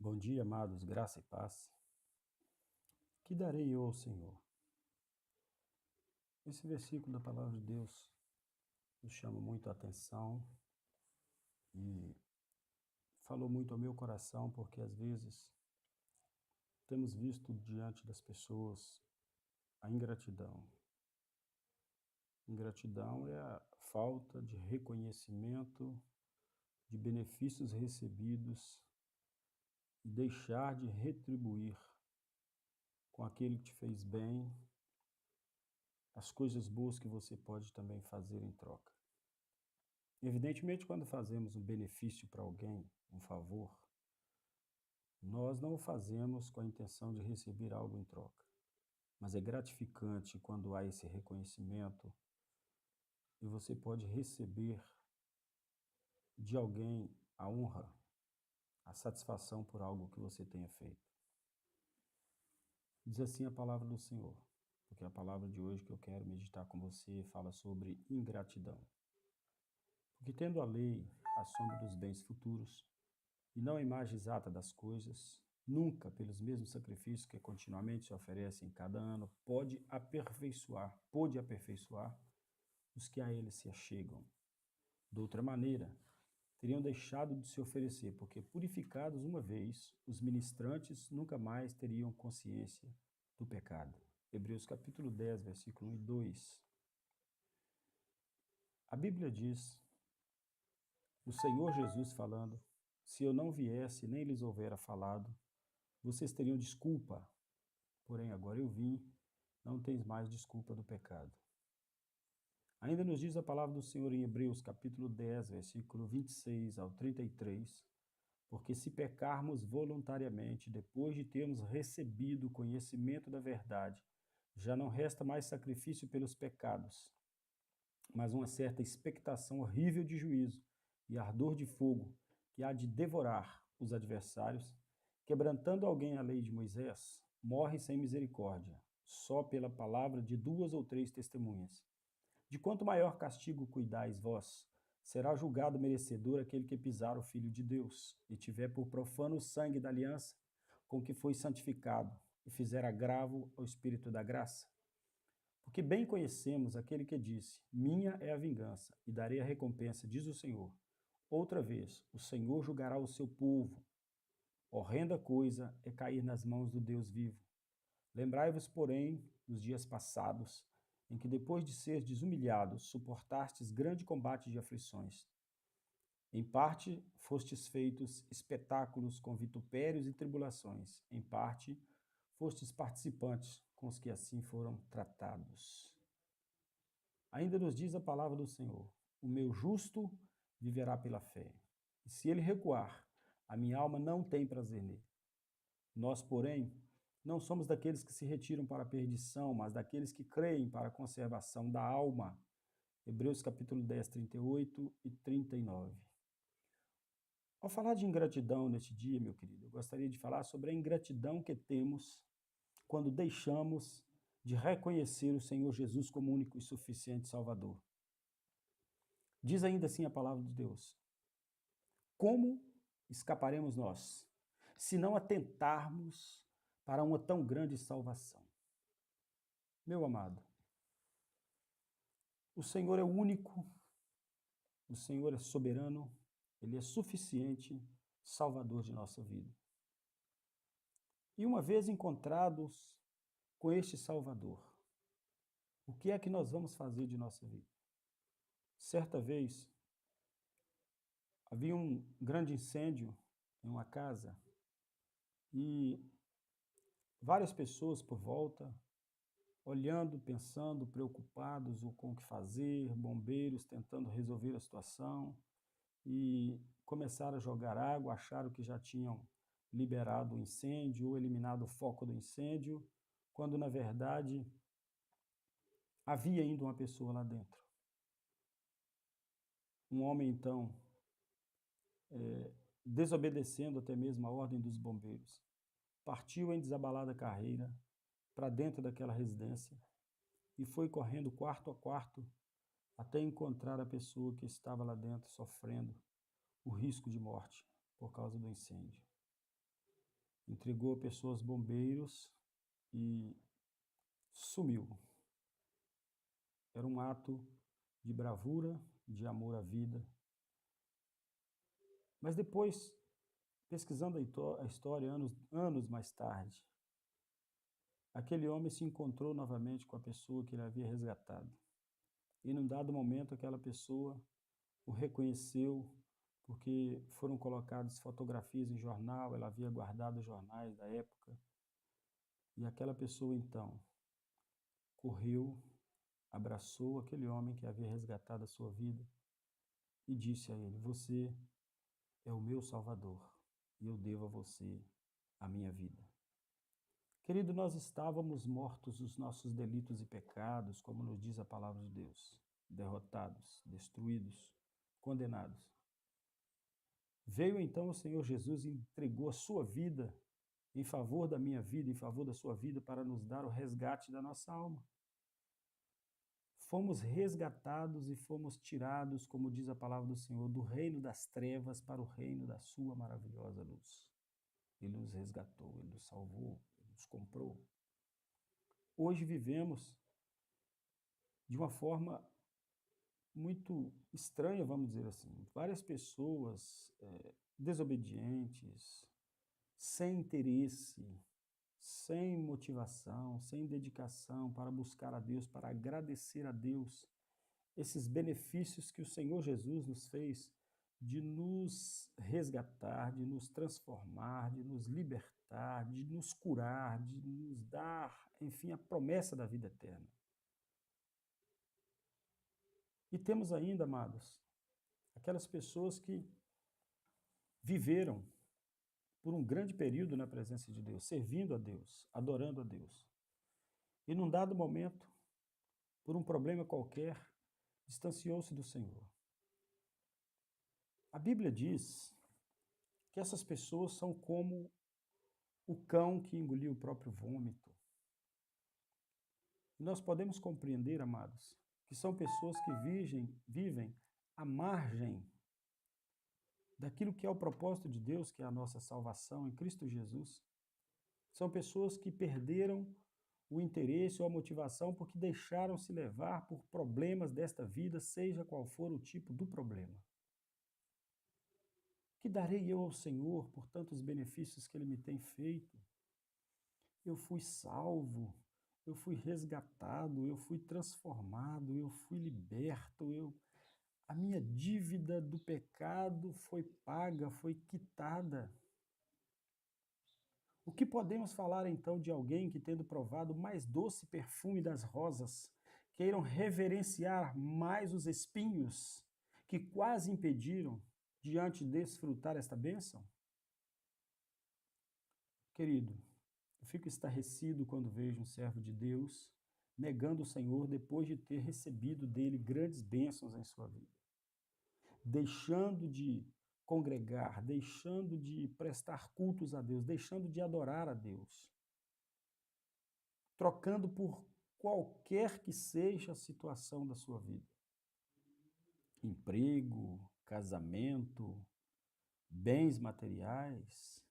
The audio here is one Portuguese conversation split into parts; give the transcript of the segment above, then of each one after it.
Bom dia, amados, graça e paz. Que darei eu ao Senhor? Esse versículo da palavra de Deus me chama muito a atenção e falou muito ao meu coração, porque às vezes temos visto diante das pessoas a ingratidão. Ingratidão é a falta de reconhecimento de benefícios recebidos e deixar de retribuir com aquele que te fez bem as coisas boas que você pode também fazer em troca. Evidentemente, quando fazemos um benefício para alguém, um favor, nós não o fazemos com a intenção de receber algo em troca. Mas é gratificante quando há esse reconhecimento e você pode receber de alguém a honra, a satisfação por algo que você tenha feito. Diz assim a palavra do Senhor, porque a palavra de hoje que eu quero meditar com você fala sobre ingratidão. Porque tendo a lei a sombra dos bens futuros, e não a imagem exata das coisas, nunca, pelos mesmos sacrifícios que continuamente se oferecem cada ano, pode aperfeiçoar os que a ele se achegam. De outra maneira, teriam deixado de se oferecer, porque purificados uma vez, os ministrantes nunca mais teriam consciência do pecado. Hebreus capítulo 10, versículo 1 e 2. A Bíblia diz, o Senhor Jesus falando, se eu não viesse nem lhes houvera falado, vocês teriam desculpa, porém agora eu vim, não tens mais desculpa do pecado. Ainda nos diz a palavra do Senhor em Hebreus, capítulo 10, versículo 26 ao 33, porque se pecarmos voluntariamente, depois de termos recebido o conhecimento da verdade, já não resta mais sacrifício pelos pecados, mas uma certa expectação horrível de juízo e ardor de fogo que há de devorar os adversários, quebrantando alguém a lei de Moisés, morre sem misericórdia, só pela palavra de 2 ou 3 testemunhas. De quanto maior castigo cuidais vós, será julgado merecedor aquele que pisar o Filho de Deus, e tiver por profano o sangue da aliança, com que foi santificado, e fizer agravo ao Espírito da graça. Porque bem conhecemos aquele que disse, minha é a vingança, e darei a recompensa, diz o Senhor. Outra vez, o Senhor julgará o seu povo. Horrenda coisa é cair nas mãos do Deus vivo. Lembrai-vos, porém, dos dias passados, em que depois de ser desumilhados, suportastes grande combate de aflições. Em parte, fostes feitos espetáculos com vitupérios e tribulações. Em parte, fostes participantes com os que assim foram tratados. Ainda nos diz a palavra do Senhor, o meu justo viverá pela fé. E se ele recuar, a minha alma não tem prazer nele. Nós, porém, não somos daqueles que se retiram para a perdição, mas daqueles que creem para a conservação da alma. Hebreus capítulo 10, 38 e 39. Ao falar de ingratidão neste dia, meu querido, eu gostaria de falar sobre a ingratidão que temos quando deixamos de reconhecer o Senhor Jesus como único e suficiente Salvador. Diz ainda assim a palavra de Deus: como escaparemos nós, se não atentarmos para uma tão grande salvação? Meu amado, o Senhor é o único, o Senhor é soberano, Ele é suficiente Salvador de nossa vida. E uma vez encontrados com este Salvador, o que é que nós vamos fazer de nossa vida? Certa vez, havia um grande incêndio em uma casa e várias pessoas por volta, olhando, pensando, preocupados com o que fazer, bombeiros tentando resolver a situação e começaram a jogar água, acharam que já tinham liberado o incêndio ou eliminado o foco do incêndio, quando na verdade havia ainda uma pessoa lá dentro. Um homem então, desobedecendo até mesmo a ordem dos bombeiros, partiu em desabalada carreira para dentro daquela residência e foi correndo quarto a quarto até encontrar a pessoa que estava lá dentro sofrendo o risco de morte por causa do incêndio. entregou a pessoas bombeiros e sumiu. Era um ato de bravura, de amor à vida. Mas depois, pesquisando a história anos mais tarde, aquele homem se encontrou novamente com a pessoa que ele havia resgatado. E num dado momento, aquela pessoa o reconheceu, porque foram colocadas fotografias em jornal, ela havia guardado os jornais da época. E aquela pessoa, então, correu, abraçou aquele homem que havia resgatado a sua vida e disse a ele: Você é o meu Salvador e eu devo a você a minha vida. Querido, nós estávamos mortos nos nossos delitos e pecados, como nos diz a palavra de Deus, derrotados, destruídos, condenados. Veio então o Senhor Jesus e entregou a sua vida em favor da minha vida, em favor da sua vida, para nos dar o resgate da nossa alma. Fomos resgatados e fomos tirados, como diz a palavra do Senhor, do reino das trevas para o reino da sua maravilhosa luz. Ele nos resgatou, ele nos salvou, ele nos comprou. Hoje vivemos de uma forma muito estranha, vamos dizer assim. Várias pessoas desobedientes, sem interesse, sem motivação, sem dedicação para buscar a Deus, para agradecer a Deus esses benefícios que o Senhor Jesus nos fez de nos resgatar, de nos transformar, de nos libertar, de nos curar, de nos dar, enfim, a promessa da vida eterna. E temos ainda, amados, aquelas pessoas que viveram por um grande período na presença de Deus, servindo a Deus, adorando a Deus. E num dado momento, por um problema qualquer, distanciou-se do Senhor. A Bíblia diz que essas pessoas são como o cão que engoliu o próprio vômito. E nós podemos compreender, amados, que são pessoas que vivem à margem daquilo que é o propósito de Deus, que é a nossa salvação em Cristo Jesus. São pessoas que perderam o interesse ou a motivação porque deixaram se levar por problemas desta vida, seja qual for o tipo do problema. Que darei eu ao Senhor por tantos benefícios que Ele me tem feito? Eu fui salvo, eu fui resgatado, eu fui transformado, eu fui liberto, a minha dívida do pecado foi paga, foi quitada. O que podemos falar então de alguém que, tendo provado o mais doce perfume das rosas, queiram reverenciar mais os espinhos que quase impediram diante de desfrutar esta bênção? Querido, eu fico estarrecido quando vejo um servo de Deus negando o Senhor depois de ter recebido dele grandes bênçãos em sua vida, deixando de congregar, deixando de prestar cultos a Deus, deixando de adorar a Deus, trocando por qualquer que seja a situação da sua vida. Emprego, casamento, bens materiais.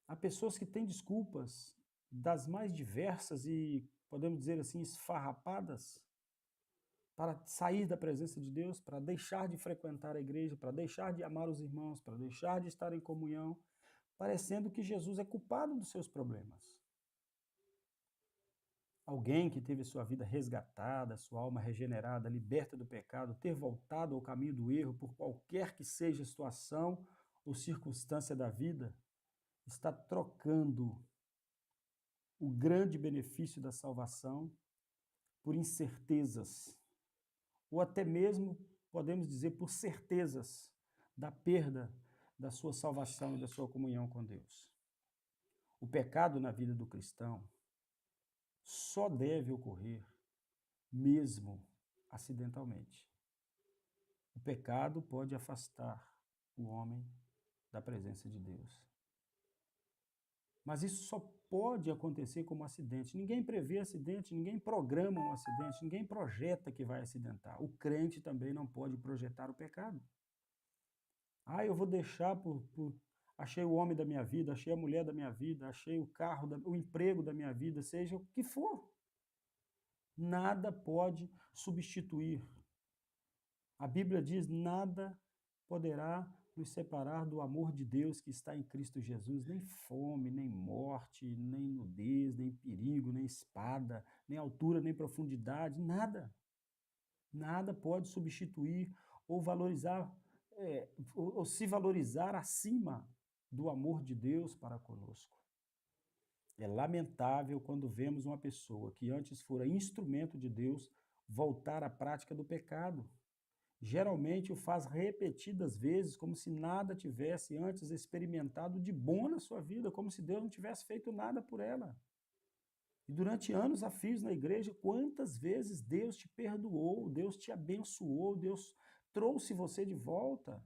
Há pessoas que têm desculpas das mais diversas e, podemos dizer assim, esfarrapadas para sair da presença de Deus, para deixar de frequentar a igreja, para deixar de amar os irmãos, para deixar de estar em comunhão, parecendo que Jesus é culpado dos seus problemas. Alguém que teve sua vida resgatada, sua alma regenerada, liberta do pecado, ter voltado ao caminho do erro por qualquer que seja a situação ou circunstância da vida, está trocando o grande benefício da salvação por incertezas, ou até mesmo, podemos dizer, por certezas da perda da sua salvação e da sua comunhão com Deus. O pecado na vida do cristão só deve ocorrer mesmo acidentalmente. O pecado pode afastar o homem da presença de Deus. Mas isso só pode acontecer como acidente. Ninguém prevê acidente, ninguém programa um acidente, ninguém projeta que vai acidentar. O crente também não pode projetar o pecado. Eu vou deixar por achei o homem da minha vida, achei a mulher da minha vida, achei o carro, o emprego da minha vida, seja o que for. Nada pode substituir. A Bíblia diz: nada poderá nos separar do amor de Deus que está em Cristo Jesus, nem fome, nem morte, nem nudez, nem perigo, nem espada, nem altura, nem profundidade, nada. Nada pode substituir ou valorizar, ou se valorizar acima do amor de Deus para conosco. É lamentável quando vemos uma pessoa que antes fora instrumento de Deus voltar à prática do pecado. Geralmente o faz repetidas vezes, como se nada tivesse antes experimentado de bom na sua vida, como se Deus não tivesse feito nada por ela. E durante anos a fios na igreja, quantas vezes Deus te perdoou, Deus te abençoou, Deus trouxe você de volta.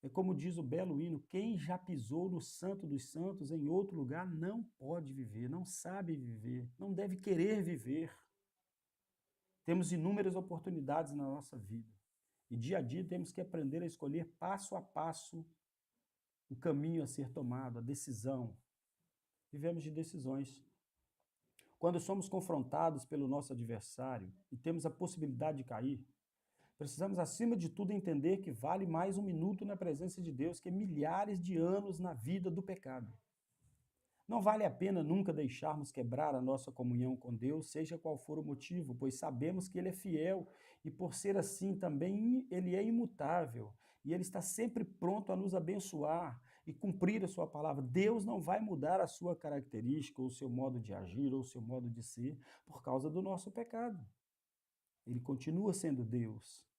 É como diz o belo hino: quem já pisou no Santo dos Santos em outro lugar não pode viver, não sabe viver, não deve querer viver. Temos inúmeras oportunidades na nossa vida e dia a dia temos que aprender a escolher passo a passo o caminho a ser tomado, a decisão. Vivemos de decisões. Quando somos confrontados pelo nosso adversário e temos a possibilidade de cair, precisamos, acima de tudo, entender que vale mais um minuto na presença de Deus que milhares de anos na vida do pecado. Não vale a pena nunca deixarmos quebrar a nossa comunhão com Deus, seja qual for o motivo, pois sabemos que Ele é fiel e, por ser assim, também Ele é imutável e Ele está sempre pronto a nos abençoar e cumprir a sua palavra. Deus não vai mudar a sua característica, ou o seu modo de agir, ou o seu modo de ser, por causa do nosso pecado. Ele continua sendo Deus.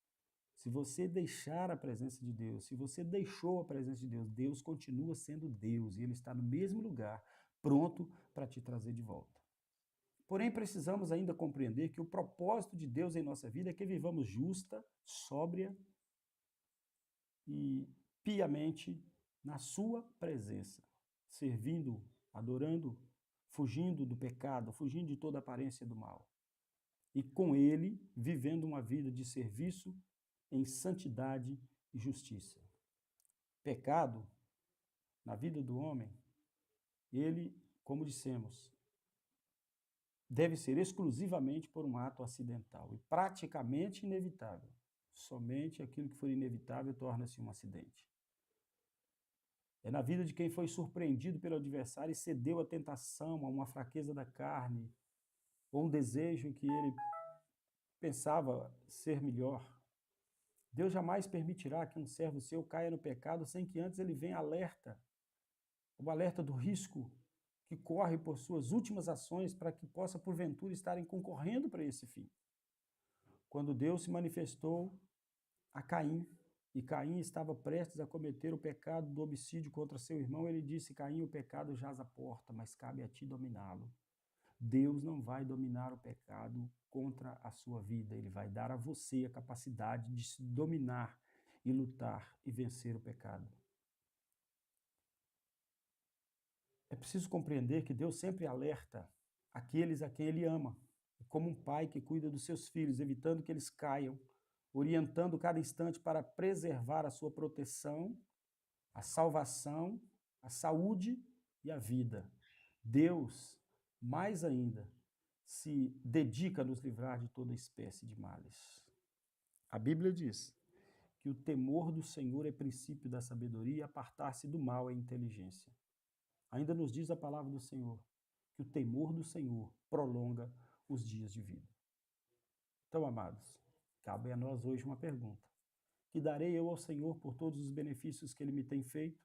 Se você deixar a presença de Deus, se você deixou a presença de Deus, Deus continua sendo Deus e Ele está no mesmo lugar, pronto para te trazer de volta. Porém, precisamos ainda compreender que o propósito de Deus em nossa vida é que vivamos justa, sóbria e piamente na sua presença, servindo, adorando, fugindo do pecado, fugindo de toda aparência do mal. E com Ele, vivendo uma vida de serviço em santidade e justiça. Pecado, na vida do homem, ele, como dissemos, deve ser exclusivamente por um ato acidental e praticamente inevitável. Somente aquilo que for inevitável torna-se um acidente. É na vida de quem foi surpreendido pelo adversário e cedeu à tentação, a uma fraqueza da carne, ou um desejo que ele pensava ser melhor. Deus jamais permitirá que um servo seu caia no pecado sem que antes ele venha alerta, o alerta do risco que corre por suas últimas ações para que possa, porventura, estarem concorrendo para esse fim. Quando Deus se manifestou a Caim, e Caim estava prestes a cometer o pecado do homicídio contra seu irmão, ele disse: Caim, o pecado jaz à porta, mas cabe a ti dominá-lo. Deus não vai dominar o pecado contra a sua vida, ele vai dar a você a capacidade de se dominar e lutar e vencer o pecado. É preciso compreender que Deus sempre alerta aqueles a quem Ele ama, como um pai que cuida dos seus filhos, evitando que eles caiam, orientando cada instante para preservar a sua proteção, a salvação, a saúde e a vida. Deus, mais ainda, se dedica a nos livrar de toda espécie de males. A Bíblia diz que o temor do Senhor é princípio da sabedoria e apartar-se do mal é inteligência. Ainda nos diz a palavra do Senhor que o temor do Senhor prolonga os dias de vida. Então, amados, cabe a nós hoje uma pergunta: que darei eu ao Senhor por todos os benefícios que Ele me tem feito?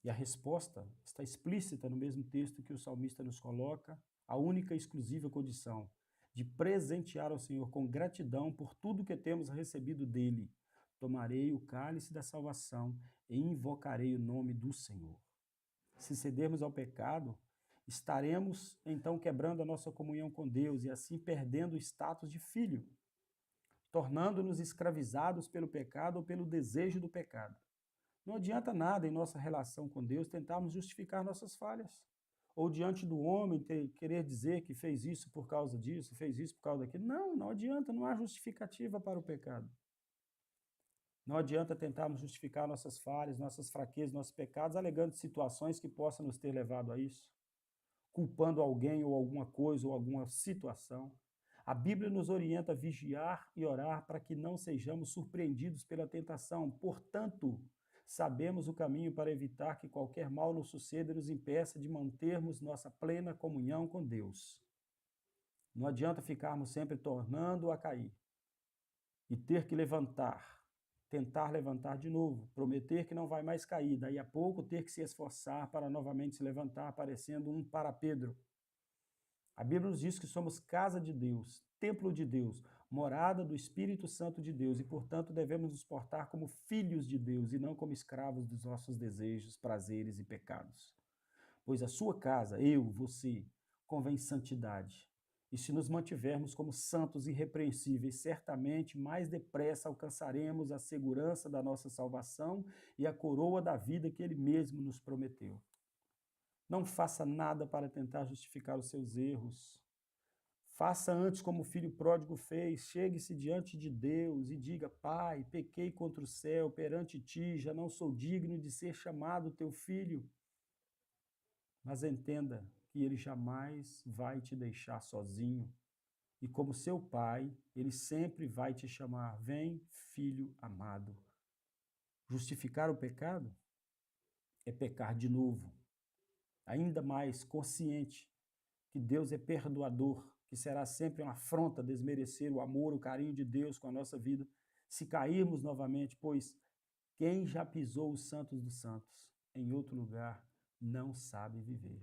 E a resposta está explícita no mesmo texto que o salmista nos coloca, a única e exclusiva condição de presentear ao Senhor com gratidão por tudo que temos recebido dele. Tomarei o cálice da salvação e invocarei o nome do Senhor. Se cedermos ao pecado, estaremos então quebrando a nossa comunhão com Deus e assim perdendo o status de filho, tornando-nos escravizados pelo pecado ou pelo desejo do pecado. Não adianta nada em nossa relação com Deus tentarmos justificar nossas falhas, ou diante do homem querer dizer que fez isso por causa disso, fez isso por causa daquilo. Não, não adianta, não há justificativa para o pecado. Não adianta tentarmos justificar nossas falhas, nossas fraquezas, nossos pecados, alegando situações que possam nos ter levado a isso, culpando alguém ou alguma coisa ou alguma situação. A Bíblia nos orienta a vigiar e orar para que não sejamos surpreendidos pela tentação. Portanto, sabemos o caminho para evitar que qualquer mal nos suceda e nos impeça de mantermos nossa plena comunhão com Deus. Não adianta ficarmos sempre tornando a cair e ter que levantar, tentar levantar de novo, prometer que não vai mais cair, daí a pouco ter que se esforçar para novamente se levantar, parecendo um para Pedro. A Bíblia nos diz que somos casa de Deus, templo de Deus, morada do Espírito Santo de Deus e, portanto, devemos nos portar como filhos de Deus e não como escravos dos nossos desejos, prazeres e pecados. Pois a sua casa, eu, você, convém santidade. E se nos mantivermos como santos e irrepreensíveis, certamente mais depressa alcançaremos a segurança da nossa salvação e a coroa da vida que Ele mesmo nos prometeu. Não faça nada para tentar justificar os seus erros. Faça antes como o filho pródigo fez, chegue-se diante de Deus e diga: Pai, pequei contra o céu, perante ti, já não sou digno de ser chamado teu filho. Mas entenda que Ele jamais vai te deixar sozinho. E como seu pai, Ele sempre vai te chamar: vem, filho amado. Justificar o pecado é pecar de novo, ainda mais consciente que Deus é perdoador, que será sempre uma afronta desmerecer o amor, o carinho de Deus com a nossa vida, se cairmos novamente, pois quem já pisou os santos dos santos em outro lugar não sabe viver.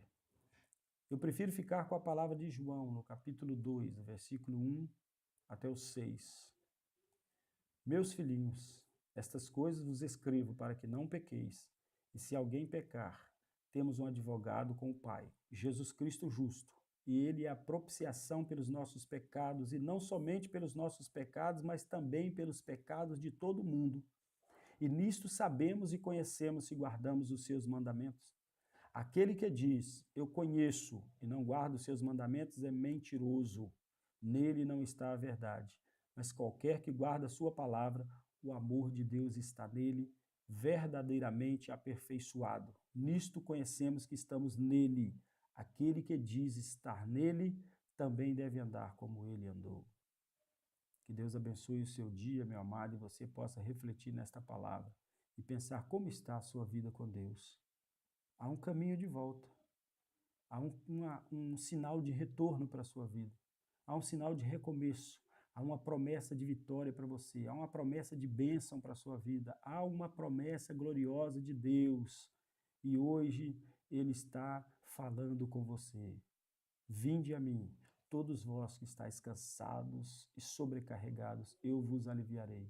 Eu prefiro ficar com a palavra de João, no capítulo 2, versículo 1 até o 6. Meus filhinhos, estas coisas vos escrevo para que não pequeis. E se alguém pecar, temos um advogado com o Pai, Jesus Cristo justo. E ele é a propiciação pelos nossos pecados, e não somente pelos nossos pecados, mas também pelos pecados de todo o mundo. E nisto sabemos e conhecemos se guardamos os seus mandamentos. Aquele que diz, eu conheço e não guarda os seus mandamentos é mentiroso. Nele não está a verdade. Mas qualquer que guarda a sua palavra, o amor de Deus está nele, verdadeiramente aperfeiçoado. Nisto conhecemos que estamos nele. Aquele que diz estar nele, também deve andar como ele andou. Que Deus abençoe o seu dia, meu amado, e você possa refletir nesta palavra e pensar como está a sua vida com Deus. Há um caminho de volta. Há um sinal de retorno para a sua vida. Há um sinal de recomeço. Há uma promessa de vitória para você. Há uma promessa de bênção para a sua vida. Há uma promessa gloriosa de Deus. E hoje Ele está falando com você. Vinde a mim, todos vós que estáis cansados e sobrecarregados, eu vos aliviarei.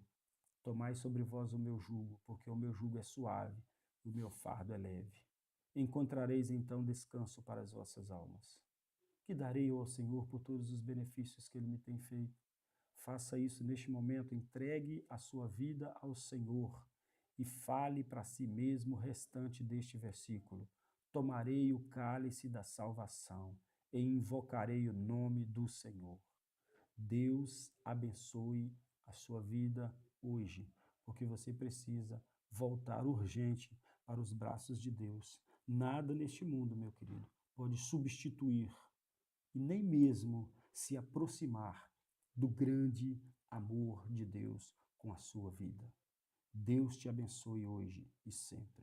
Tomai sobre vós o meu jugo, porque o meu jugo é suave, o meu fardo é leve. Encontrareis então descanso para as vossas almas. Que darei eu ao Senhor por todos os benefícios que Ele me tem feito? Faça isso neste momento, entregue a sua vida ao Senhor e fale para si mesmo o restante deste versículo. Tomarei o cálice da salvação e invocarei o nome do Senhor. Deus abençoe a sua vida hoje, porque você precisa voltar urgente para os braços de Deus. Nada neste mundo, meu querido, pode substituir e nem mesmo se aproximar do grande amor de Deus com a sua vida. Deus te abençoe hoje e sempre.